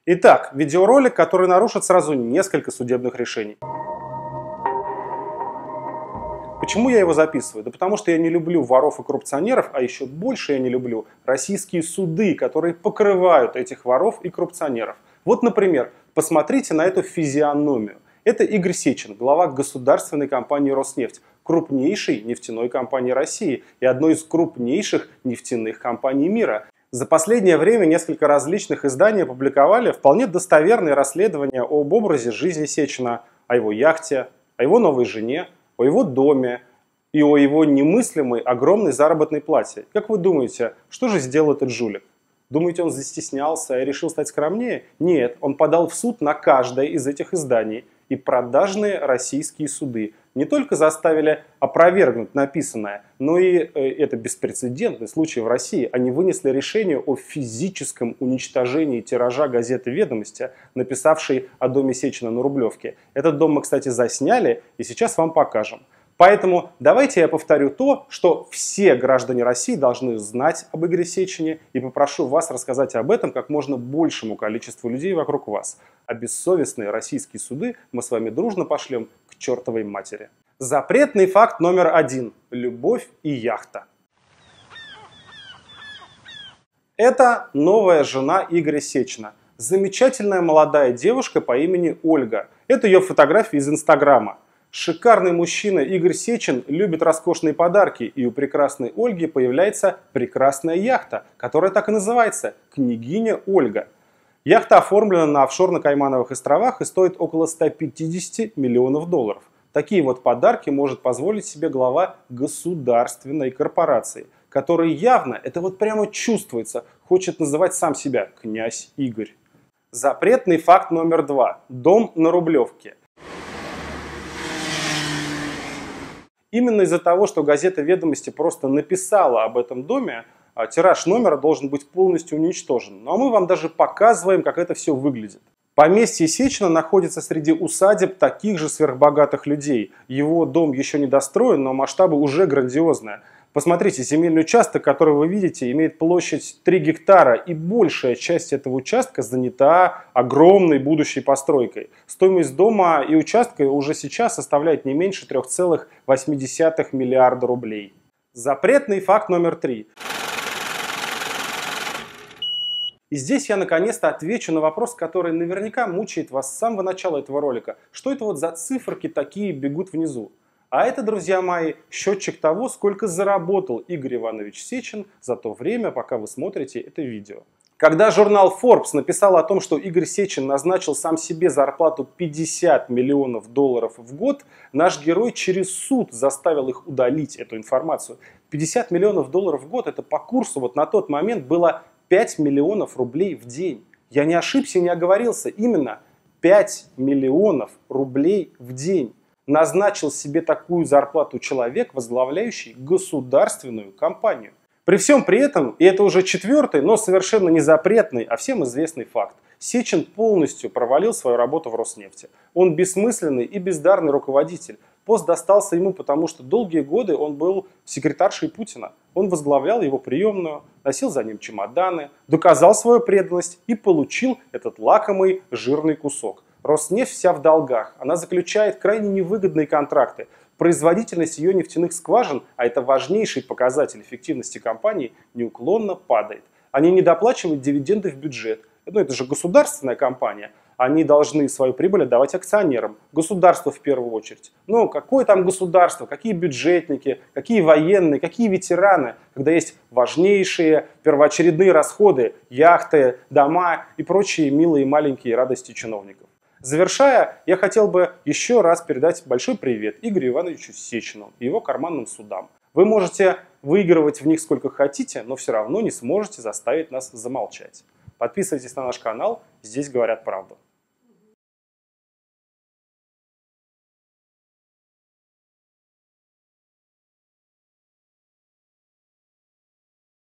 Итак, видеоролик, который нарушит сразу несколько судебных решений. Почему я его записываю? Да потому что я не люблю воров и коррупционеров, а еще больше я не люблю российские суды, которые покрывают этих воров и коррупционеров. Вот, например, посмотрите на эту физиономию. Это Игорь Сечин, глава государственной компании «Роснефть», крупнейшей нефтяной компании России и одной из крупнейших нефтяных компаний мира. За последнее время несколько различных изданий опубликовали вполне достоверные расследования об образе жизни Сечина, о его яхте, о его новой жене, о его доме и о его немыслимой огромной заработной плате. Как вы думаете, что же сделал этот жулик? Думаете, он застеснялся и решил стать скромнее? Нет, он подал в суд на каждое из этих изданий. И продажные российские суды не только заставили опровергнуть написанное, но и это беспрецедентный случай в России. Они вынесли решение о физическом уничтожении тиража газеты «Ведомости», написавшей о доме Сечина на Рублевке. Этот дом мы, кстати, засняли и сейчас вам покажем. Поэтому давайте я повторю то, что все граждане России должны знать об Игоре Сечине, и попрошу вас рассказать об этом как можно большему количеству людей вокруг вас. А бессовестные российские суды мы с вами дружно пошлем к чертовой матери. Запретный факт номер 1. Любовь и яхта. Это новая жена Игоря Сечина. Замечательная молодая девушка по имени Ольга. Это ее фотография из Инстаграма. Шикарный мужчина Игорь Сечин любит роскошные подарки, и у прекрасной Ольги появляется прекрасная яхта, которая так и называется – «Княгиня Ольга». Яхта оформлена на офшорно-Каймановых островах и стоит около 150 миллионов долларов. Такие вот подарки может позволить себе глава государственной корпорации, который явно, это вот прямо чувствуется, хочет называть сам себя князь Игорь. Запретный факт номер 2. Дом на Рублевке. Именно из-за того, что газета «Ведомости» просто написала об этом доме, тираж номера должен быть полностью уничтожен. Ну а мы вам даже показываем, как это все выглядит. Поместье Сечина находится среди усадеб таких же сверхбогатых людей. Его дом еще не достроен, но масштабы уже грандиозные. Посмотрите, земельный участок, который вы видите, имеет площадь 3 гектара, и большая часть этого участка занята огромной будущей постройкой. Стоимость дома и участка уже сейчас составляет не меньше 3,8 миллиарда рублей. Запретный факт номер 3. И здесь я наконец-то отвечу на вопрос, который наверняка мучает вас с самого начала этого ролика. Что это вот за циферки такие бегут внизу? А это, друзья мои, счетчик того, сколько заработал Игорь Иванович Сечин за то время, пока вы смотрите это видео. Когда журнал Forbes написал о том, что Игорь Сечин назначил сам себе зарплату 50 миллионов долларов в год, наш герой через суд заставил их удалить эту информацию. 50 миллионов долларов в год, это по курсу вот на тот момент было 5 миллионов рублей в день. Я не ошибся, не оговорился, именно 5 миллионов рублей в день. Назначил себе такую зарплату человек, возглавляющий государственную компанию. При всем при этом, и это уже 4-й, но совершенно не запретный, а всем известный факт, Сечин полностью провалил свою работу в Роснефти. Он бессмысленный и бездарный руководитель. Пост достался ему, потому что долгие годы он был секретаршей Путина. Он возглавлял его приемную, носил за ним чемоданы, доказал свою преданность и получил этот лакомый жирный кусок. Роснефть вся в долгах, она заключает крайне невыгодные контракты. Производительность ее нефтяных скважин, а это важнейший показатель эффективности компании, неуклонно падает. Они не доплачивают дивиденды в бюджет. Ну, это же государственная компания. Они должны свою прибыль отдавать акционерам. Государство в первую очередь. Но какое там государство, какие бюджетники, какие военные, какие ветераны, когда есть важнейшие первоочередные расходы, яхты, дома и прочие милые маленькие радости чиновников. Завершая, я хотел бы еще раз передать большой привет Игорю Ивановичу Сечину и его карманным судам. Вы можете выигрывать в них сколько хотите, но все равно не сможете заставить нас замолчать. Подписывайтесь на наш канал, здесь говорят правду.